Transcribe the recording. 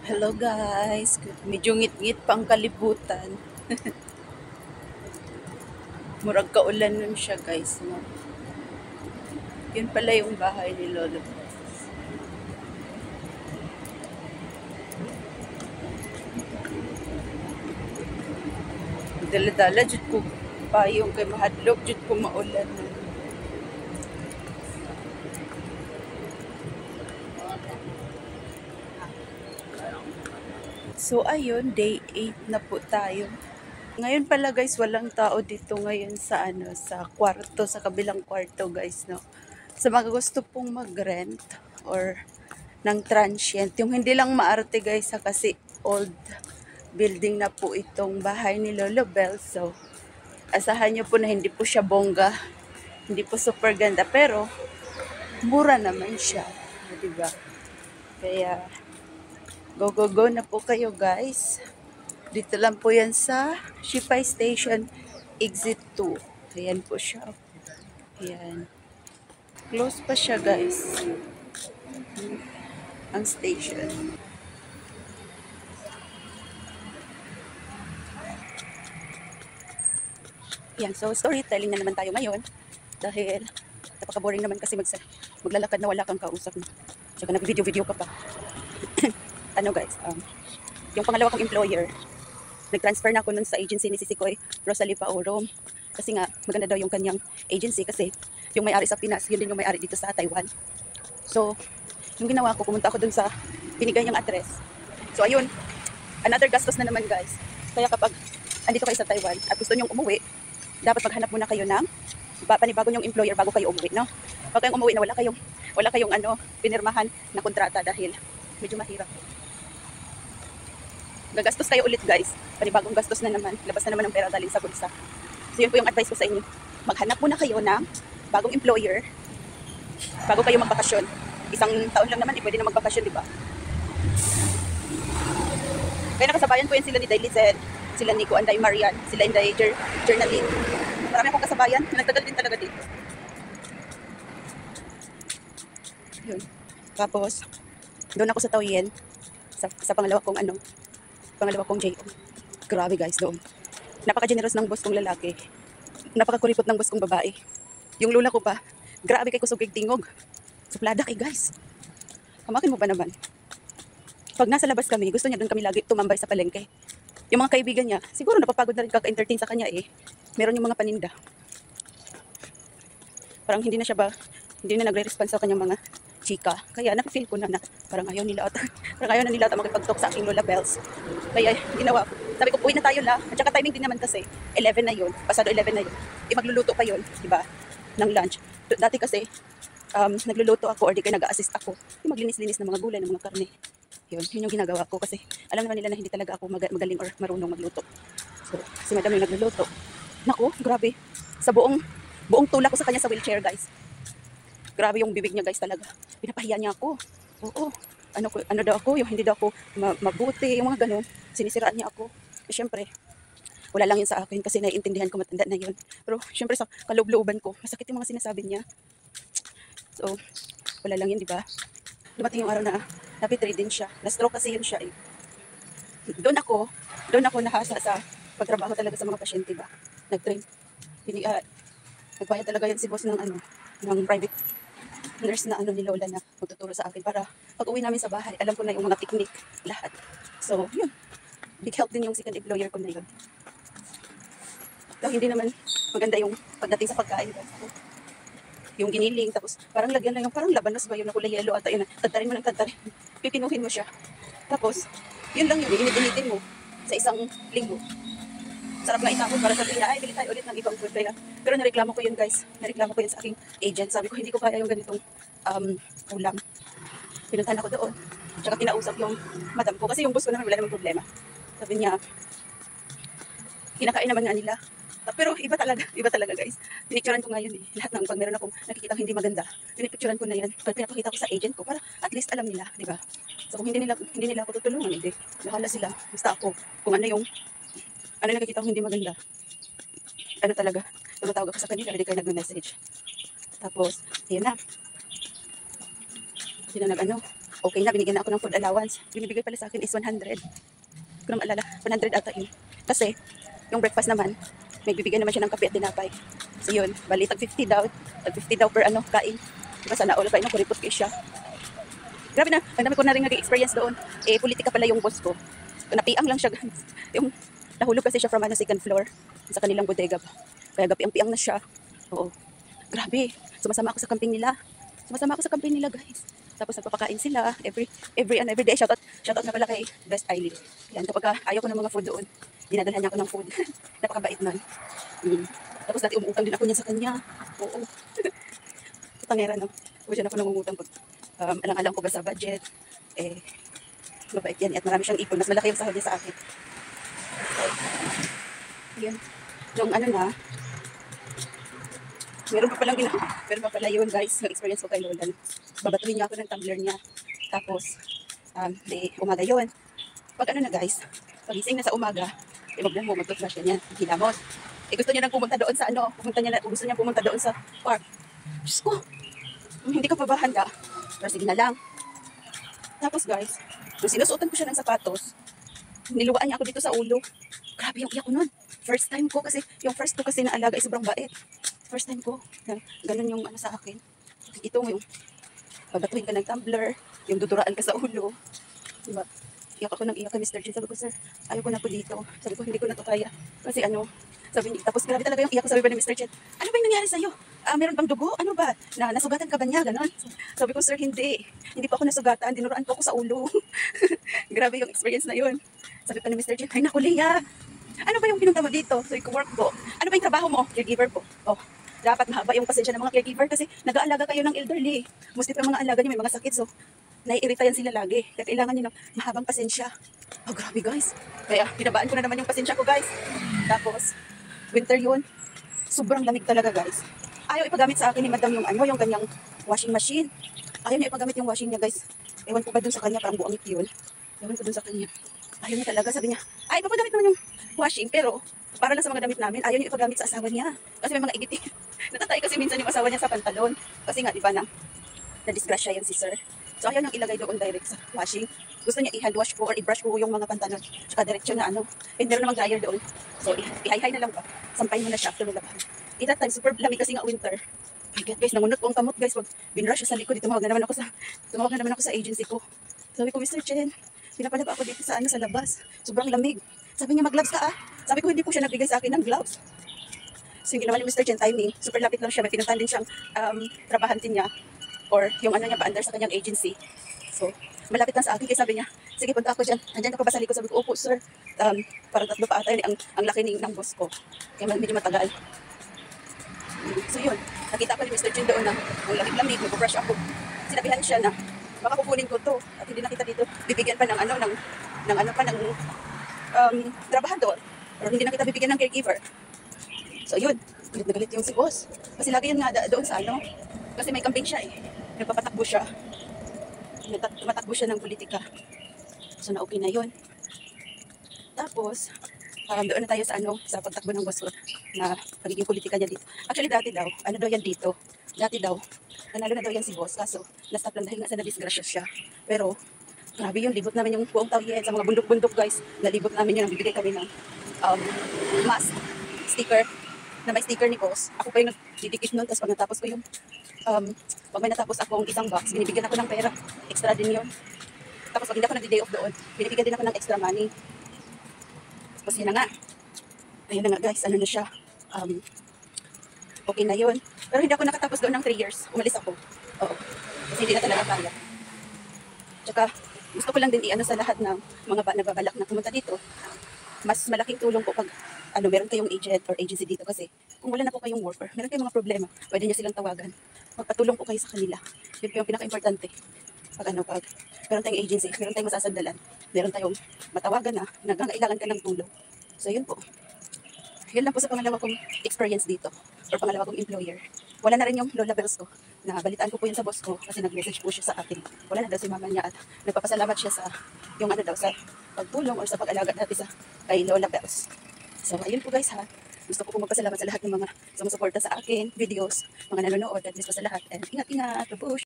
Hello guys, medyo ngit-ngit pa ang kalibutan. Murag kaulan nun siya guys, no? Yun pala yung bahay ni Lolo. Dala-dala, jud ko payong kay mahadlok, jud ko maulan nun. So ayun, day 8 na po tayo. Ngayon pala guys, walang tao dito ngayon sa sa kwarto, sa kabilang kwarto guys, no. Sa mga gusto pong mag-rent or ng transient, yung hindi lang maarte guys sa kasi old building na po itong bahay ni Lolo Bell. So asahan nyo po na hindi po siya bongga, hindi po super ganda, pero mura naman siya, di ba? Kaya go na po kayo guys. Dito lang po yan sa Shipay Station, Exit 2. Ayan po siya. Ayan. Close pa siya guys. Ang station. Yan, so storytelling na naman tayo ngayon. Dahil napaka-boring naman kasi maglalakad na wala kang kausap. Tsaka nag-video-video ka pa. Ano guys, yung pangalawa kong employer, nag-transfer na ako nun sa agency ni Sisikoy Rosalie Paurom. Kasi nga, maganda daw yung kanyang agency kasi yung may-ari sa Pinas, yun din yung may-ari dito sa Taiwan. So, yung ginawa ko, pumunta ako dun sa binigay niyang address. So, ayun, another gastos na naman guys. Kaya kapag andito kayo sa Taiwan at gusto niyong umuwi, dapat maghanap muna kayo ng panibago niyong employer bago kayo umuwi, no? Huwag kayong umuwi na wala kayong pinirmahan na kontrata dahil medyo mahirap. Gagastos kayo ulit guys. Panibagong gastos na naman. Labas na naman ang pera galing sa bulsa. So yun po yung advice ko sa inyo. Maghanap muna kayo ng bagong employer bago kayo magbakasyon. Isang taon lang naman, pwede na magbakasyon, di ba? Kaya nakasabayan ko yan sila ni Dailized, sila ni Kuanday Marian, sila Inday Journaline. Marami akong kasabayan na nagtagal din talaga dito. Yun. Tapos, doon ako sa Taoyuan, sa pangalawa kong JO. Grabe guys doon. Napaka-generous ng boss kong lalaki. Napaka-kuripot ng boss kong babae. Yung lula ko pa, grabe kay kusog kay tingog. Suplada kay guys. Kamakin mo ba naman? Pag nasa labas kami, gusto niya doon kami lagi tumambay sa palengke. Yung mga kaibigan niya, siguro napapagod na rin kaka-entertain sa kanya eh. Meron yung mga paninda. Parang hindi na nagre-response sa kanyang mga chika. Kaya nafe-feel ko na parang ayaw nila ata makipag-talk sa aking Lola Bells. Kaya ginawa ko. Sabi ko, uwi na tayo la. At saka timing din naman kasi, 11 na yun. Pasado 11 na yun. Magluluto pa yun, di ba? Ng lunch. Dati kasi, nagluluto ako or di kayo nag-assist ako. Yung maglinis-linis ng mga gulay, ng mga karne. Yun yung ginagawa ko kasi alam naman nila na hindi talaga ako magaling or marunong magluto. So, si madam yung nagluluto. Naku, grabe. Sa buong tulak ko sa kanya sa wheelchair, guys. Grabe yung bibig niya guys talaga. Pinapahiya niya ako. Oo. Ano daw ako, yung hindi daw ako mabuti, yung mga ganun. Sinisiraan niya ako. Eh, syempre, wala lang yun sa akin kasi naiintindihan ko matanda na yun. Pero syempre sa kaloob-looban ko, masakit yung mga sinasabi niya. So, wala lang yun, di ba? Dumating yung araw na napitray din siya. Na-stroke kasi yun siya eh. Doon ako nahasa sa pagtrabaho talaga sa mga pasyente ba. Nag-train. Nagbayad talaga yan si boss ng ng private nurse na ni Lola na magtuturo sa akin para pag uwi namin sa bahay, alam ko na yung mga technique, lahat. So, yun. Big help din yung second employer ko na yun. So, hindi naman maganda yung pagdating sa pagkain. Yung giniling, tapos parang lagyan lang yung parang labanos ba yun na kulay yellow ata yun na tadtarin mo ng tadtarin. Pipinuhin mo siya. Tapos, yun lang yun, init-initin mo sa isang linggo. Sarap nga itapon para sabihin na, ay, bili tayo ulit ng ibang food. Pero nareklamo ko yun guys. Nareklamo ko yun sa aking agent. Sabi ko, hindi ko kaya yung ganitong ulam. Pinuntahan ako doon. Tsaka kinausap yung madam ko. Kasi yung boss ko naman wala namang problema. Sabi niya, kinakain naman nga nila. Pero iba talaga guys. Pinicturean ko ngayon eh. Lahat ng pag meron akong nakikita hindi maganda, pinipicturean ko na yan. Pinapakita ko sa agent ko para at least alam nila, di ba? So kung hindi nila ako tutulungan, hindi. Bahala sila. Basta ako, kung ano nakikita ko hindi maganda, talaga, tumatawag ako sa kanila, hindi kayo nagme-message. Tapos, yun na. Hindi na Okay na, binigyan na ako ng food allowance. Binibigay pala sa akin is 100. Hindi ko na maalala, 100 ata yun. Kasi, yung breakfast naman, may bibigyan naman siya ng kape at tinapay. So yun, bali, tag 50 daw. Tag 50 daw per kain. Diba sana all pa yun, kuripot kayo siya. Grabe na, ang dami ko na rin nag-experience doon. Politika pala yung boss ko. Napiang lang siya. Yung nahulog kasi siya from second floor sa kanilang bodega ba. Kaya gapiang-piang na siya. Oo. Grabe. Sumasama ako sa camping nila. Guys. Tapos nagpapakain sila every day. Shoutout na pala kay Best Eileen. Yan, kapag ayaw ko ng mga food doon, dinadalhan niya ako ng food. Napakabait nun. Tapos dati umuutang din ako niya sa kanya. Oo. Tangera no. Huwag siya na ako nangungutang pag alang-alang ko ba sa budget. Mabait yan. At marami siyang ipon. Mas malaki yung sahod niya sa akin. Yan. Yung meron pa pala yun guys, yung experience ko kay Lola. Babatuhin niya ako ng tumbler niya. Tapos, umaga yun. Pag guys, pagising na sa umaga, mag-toothbrush niya, hilamos. Gusto niya nang pumunta doon sa gusto niya pumunta doon sa park. Diyos ko, hindi ka pa ba handa? Pero sige na lang. Tapos guys, nung sinusuotan ko siya ng sapatos, niluwaan niya ako dito sa ulo. Grabe yung iyak ko nun. First time ko kasi na alaga ay sobrang bait. First time ko, ganun yung sa akin. Ito yung babatuhin ka ng tumbler, yung duduraan ka sa ulo. Diba? Iyak ako ng iyak kay Mr. J. Sabi ko, sir, ayaw ko na po dito. Sabi ko, hindi ko na to kaya. Kasi sabi niya, tapos grabe talaga yung iyak ko. Sabi ba ni Mr. J, ano ba yung nangyari sa'yo? Meron bang dugo? Ano ba? Nasugatan ka ba niya? Ganon. Sabi ko, sir, hindi. Hindi pa ako nasugatan. Dinuraan po ako sa ulo. Grabe yung experience na yun. Sabi pa ni Mr. J, ay naku, Leah. Ano ba yung pinunta mo dito? So, work ko. Ano ba yung trabaho mo? Caregiver po. Dapat mahaba yung pasensya ng mga caregiver kasi nag-aalaga kayo ng elderly. Mostly pa yung mga alaga niyo may mga sakit. So, naiirita yan sila lagi. Kaya kailangan niyo ng mahabang pasensya. Grabe guys. Kaya, pinabaan ko na naman yung pasensya ko guys. Tapos, winter yun. Sobrang lamig talaga guys. Ayaw ipagamit sa akin ni madam yung kanyang washing machine. Ayaw niya ipagamit yung washing niya guys. Ewan ko ba dun sa kanya, parang buangit yun. Ewan ko dun sa kanya. Ayaw niya talaga, sabi niya, ay, ipapagamit naman yung washing, pero para lang sa mga damit namin, ayaw niya ipagamit sa asawa niya. Kasi may mga igiting. Natatay kasi minsan yung asawa niya sa pantalon. Kasi nga, di ba na-disgrasya yan si sir. So, ayaw niyang ilagay doon direct sa washing. Gusto niya i-hand wash ko or i-brush ko yung mga pantalon. Tsaka diretsyo na And meron namang dryer doon. So, i-high na lang ba? Sampayin mo na siya after mo labahan. That time, super lamig kasi nga winter. My God, guys, namunot ko ang kamot, guys. Pag binrush siya sa likod, tumawag na naman ako sa agency ko. Sabi ko, Mr. Chen, pinapalaba ako dito sa labas. Sobrang lamig. Sabi niya, mag-gloves ka ah. Sabi ko, hindi po siya nagbigay sa akin ng gloves. So, yung ginawa ni Mr. Chen, timing. Super lapit lang siya. May pinuntahan din siyang trabahante niya. Or yung niya pa under sa kanyang agency. So, malapit lang sa akin. Kaya sabi niya, sige, punta ako dyan. Andyan ka pa ba sa likod? Sabi ko, opo, sir. Parang 3 pa ata yun. Ang laki ng boss ko. Kaya medyo matagal. So, yun. Nakita ko ni Mr. Chen doon na ang lamig-lamig. Nag-brush ako. Sinabihan siya na, baka kukunin ko to. At hindi na kita dito. Bibigyan pa ng trabahador. Or hindi na kita bibigyan ng caregiver. So, yun. Galit na galit yung si boss. Kasi lagi yun nga doon sa Kasi may campaign siya eh. Nagpapatakbo siya. Tumatakbo siya ng politika. So, na-okay na yun. Tapos, doon na tayo sa pagtakbo ng boss ko na pagiging politika niya dito. Actually, dati daw, yan dito. Dati daw, nanalo na daw yan si boss. Kaso, na-stop lang dahil nga sa na-disgrasya siya. Pero, grabe yun, libot namin yung buong Taoyuan sa mga bundok-bundok guys. Nalibot namin yun, bibigay kami ng mask, sticker, na may sticker ni boss. Ako pa yung nagdidikit nun, tapos pag natapos ko yung, pag may natapos akong isang box, binibigyan ako ng pera. Extra din yun. Tapos pag hindi ako nag-day off doon, binibigyan din ako ng extra money. Tapos yun na nga. Ayun na nga guys, na siya. Okay na yun. Pero hindi ako nakatapos doon ng 3 years. Umalis ako. Oo. Kasi hindi na talaga kaya. Tsaka, gusto ko lang din sa lahat ng mga nababalak na pumunta dito. Mas malaking tulong po pag meron kayong agent or agency dito kasi kung wala na po kayong worker, meron kayong mga problema, pwede niyo silang tawagan. Magpatulong po kayo sa kanila. Yun po yung pinaka-importante. Pag meron tayong agency, meron tayong masasandalan, meron tayong matawagan na nangangailangan ka ng tulong. So yun po. Yun lang po sa pangalawa kong experience dito or pangalawa kong employer. Wala na rin yung Lola Bells ko. Nabalitaan ko po yun sa boss ko kasi nag-message po siya sa akin. Wala na daw si mama niya at nagpapasalamat siya sa yung sa pagtulong or sa pag-alaga natin kay Lola Bells. So ayun po guys ha. Gusto ko po magpasalamat sa lahat ng mga sumusuporta sa akin, videos, mga nanonood, at least po sa lahat. And ingat-ingat, push!